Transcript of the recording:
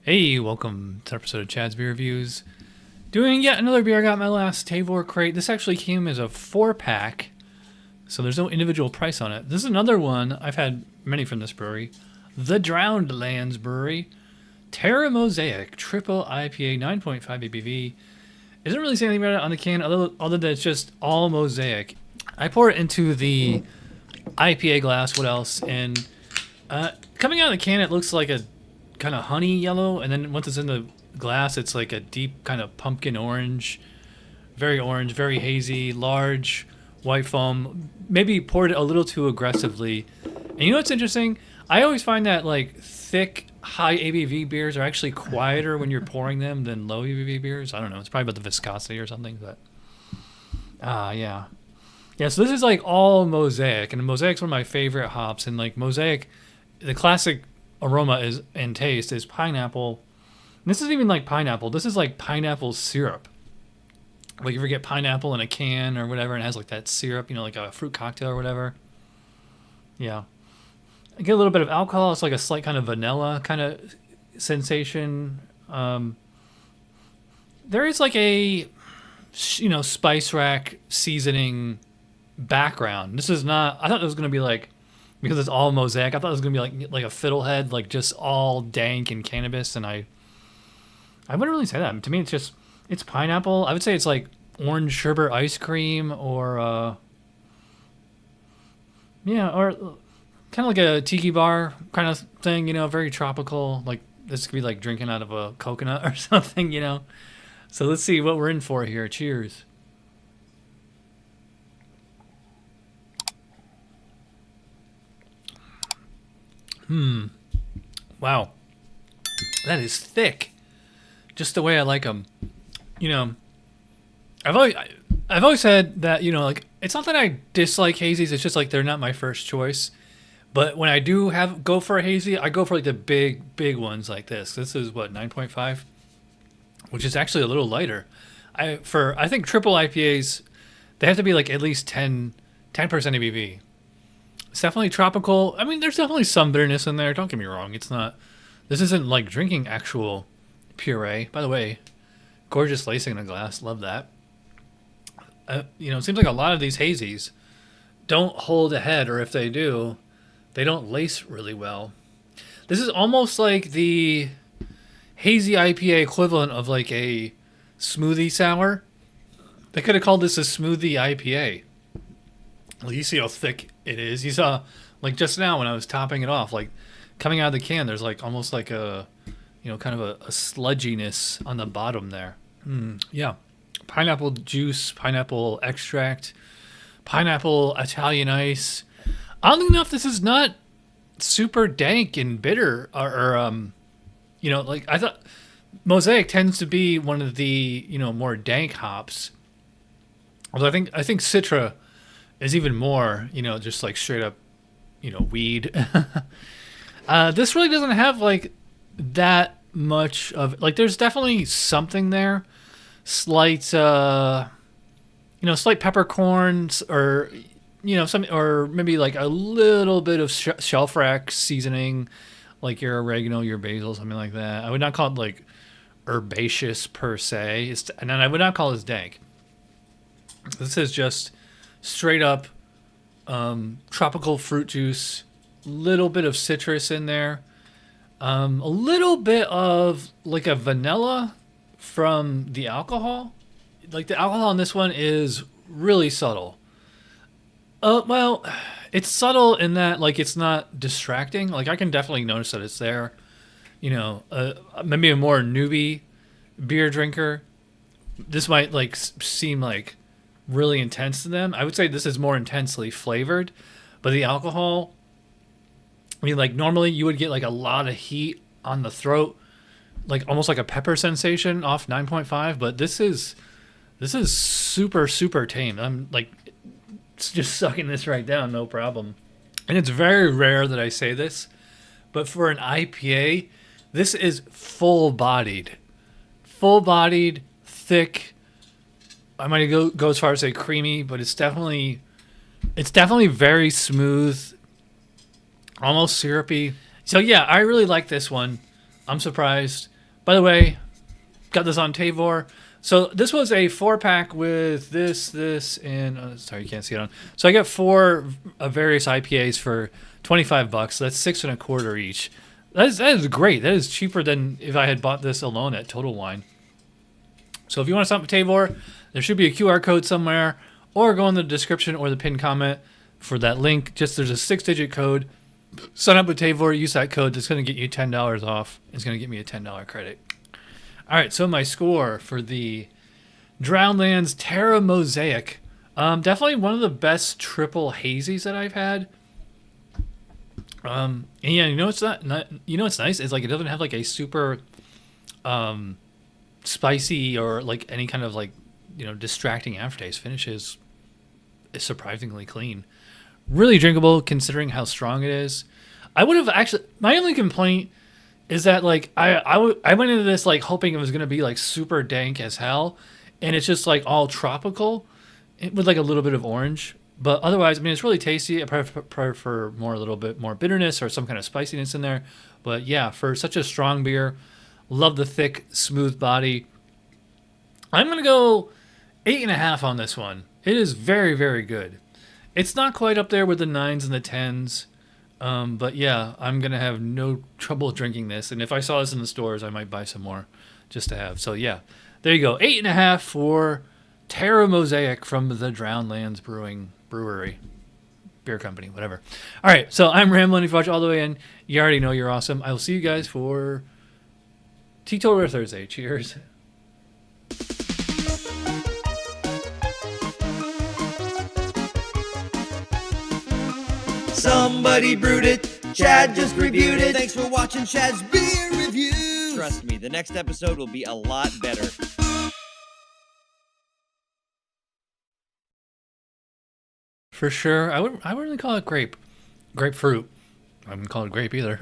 Hey, welcome to an episode of Chad's Beer Reviews. Doing yet another beer. I got my last Tavor crate. This actually came as a 4-pack, so there's no individual price on it. This is another one. I've had many from this brewery. The Drowned Lands Brewery. Terra Mosaic, triple IPA, 9.5 ABV. It doesn't really say anything about it on the can, other than it's just all mosaic. I pour it into the IPA glass. What else? And coming out of the can, it looks like a kind of honey yellow, and then once it's in the glass, it's like a deep kind of pumpkin orange, very hazy, large white foam. Maybe poured a little too aggressively. And you know what's interesting? I always find that like thick, high ABV beers are actually quieter when you're pouring them than low ABV beers. I don't know. It's probably about the viscosity or something, but yeah. So this is like all mosaic, and mosaic's one of my favorite hops. And like mosaic, the classic aroma is and taste is pineapple. And this isn't even like pineapple. This is like pineapple syrup. Like you ever get pineapple in a can or whatever, and it has like that syrup, you know, like a fruit cocktail or whatever. Yeah. I get a little bit of alcohol. It's like a slight kind of vanilla kind of sensation. There is like a, spice rack seasoning background. This is not, I thought it was going to be like, because it's all mosaic, I thought it was going to be like a fiddlehead, like just all dank and cannabis. And I wouldn't really say that. To me, it's pineapple. I would say it's like orange sherbet ice cream or, or kind of like a tiki bar kind of thing, very tropical. Like this could be like drinking out of a coconut or something, So let's see what we're in for here. Cheers. Wow. That is thick. Just the way I like them. I've always said that, like, it's not that I dislike hazies, it's just like they're not my first choice. But when I do go for a hazy, I go for like the big ones like this. This is what, 9.5? Which is actually a little lighter. I think triple IPAs, they have to be like at least 10% ABV. It's definitely tropical. I mean, there's definitely some bitterness in there. Don't get me wrong. This isn't like drinking actual puree. By the way, gorgeous lacing in a glass. Love that. It seems like a lot of these hazies don't hold a head, or if they do, they don't lace really well. This is almost like the hazy IPA equivalent of like a smoothie sour. They could have called this a smoothie IPA. Well, you see how thick it is. You saw, like just now when I was topping it off, like coming out of the can, there's like almost like a, kind of a sludginess on the bottom there. Yeah. Pineapple juice, pineapple extract, pineapple Italian ice. Oddly enough, this is not super dank and bitter or like I thought Mosaic tends to be one of the, more dank hops. Although I think Citra is even more, just like straight up, weed. This really doesn't have like that much of, like, there's definitely something there. Slight, slight peppercorns or, some, or maybe like a little bit of shelf rack seasoning, like your oregano, your basil, something like that. I would not call it like herbaceous per se. And then I would not call this dank. This is just straight up tropical fruit juice, little bit of citrus in there, a little bit of like a vanilla from the alcohol. Like the alcohol in this one is really subtle. Well, it's subtle in that like it's not distracting. Like I can definitely notice that it's there. Maybe a more newbie beer drinker, this might like seem like really intense to them. I would say this is more intensely flavored, but the alcohol, I mean, like normally you would get like a lot of heat on the throat, like almost like a pepper sensation off 9.5, but this is super, super tame. I'm like just sucking this right down, no problem. And it's very rare that I say this, but for an IPA, this is full-bodied, thick. I might go as far as say creamy, but it's definitely very smooth, almost syrupy. So yeah, I really like this one. I'm surprised. By the way, got this on Tavor. So this was a 4-pack with this, and sorry, you can't see it on. So I got 4 various IPAs for $25. So that's 6.25 each. That is great. That is cheaper than if I had bought this alone at Total Wine. So if you want to sign up with Tavor, there should be a QR code somewhere, or go in the description or the pinned comment for that link. Just there's a 6-digit code. Sign up with Tavor, use that code. It's going to get you $10 off. It's going to get me a $10 credit. All right, so my score for the Drowned Lands Terra Mosaic. Definitely one of the best triple hazies that I've had. And yeah, you know it's nice. It's like it doesn't have like a super spicy or like any kind of like distracting aftertaste. Finish is surprisingly clean, really drinkable considering how strong it is. I would have actually. My only complaint is that like I went into this like hoping it was gonna be like super dank as hell, and it's just like all tropical, with like a little bit of orange. But otherwise, I mean, it's really tasty. I prefer a little bit more bitterness or some kind of spiciness in there. But yeah, for such a strong beer, love the thick, smooth body. I'm gonna go 8.5 on this one. It is very, very good. It's not quite up there with the 9s and the 10s. But yeah, I'm going to have no trouble drinking this. And if I saw this in the stores, I might buy some more just to have. So yeah, there you go. 8.5 for Terra Mosaic from the Drowned Lands Brewery. Beer company, whatever. All right, so I'm rambling. If you watch all the way in, you already know you're awesome. I will see you guys for Teetotaler Thursday. Cheers. Somebody brewed it. Chad just reviewed it. Thanks for watching Chad's Beer Reviews. Trust me, the next episode will be a lot better. For sure. I wouldn't really call it grapefruit. I wouldn't call it grape either.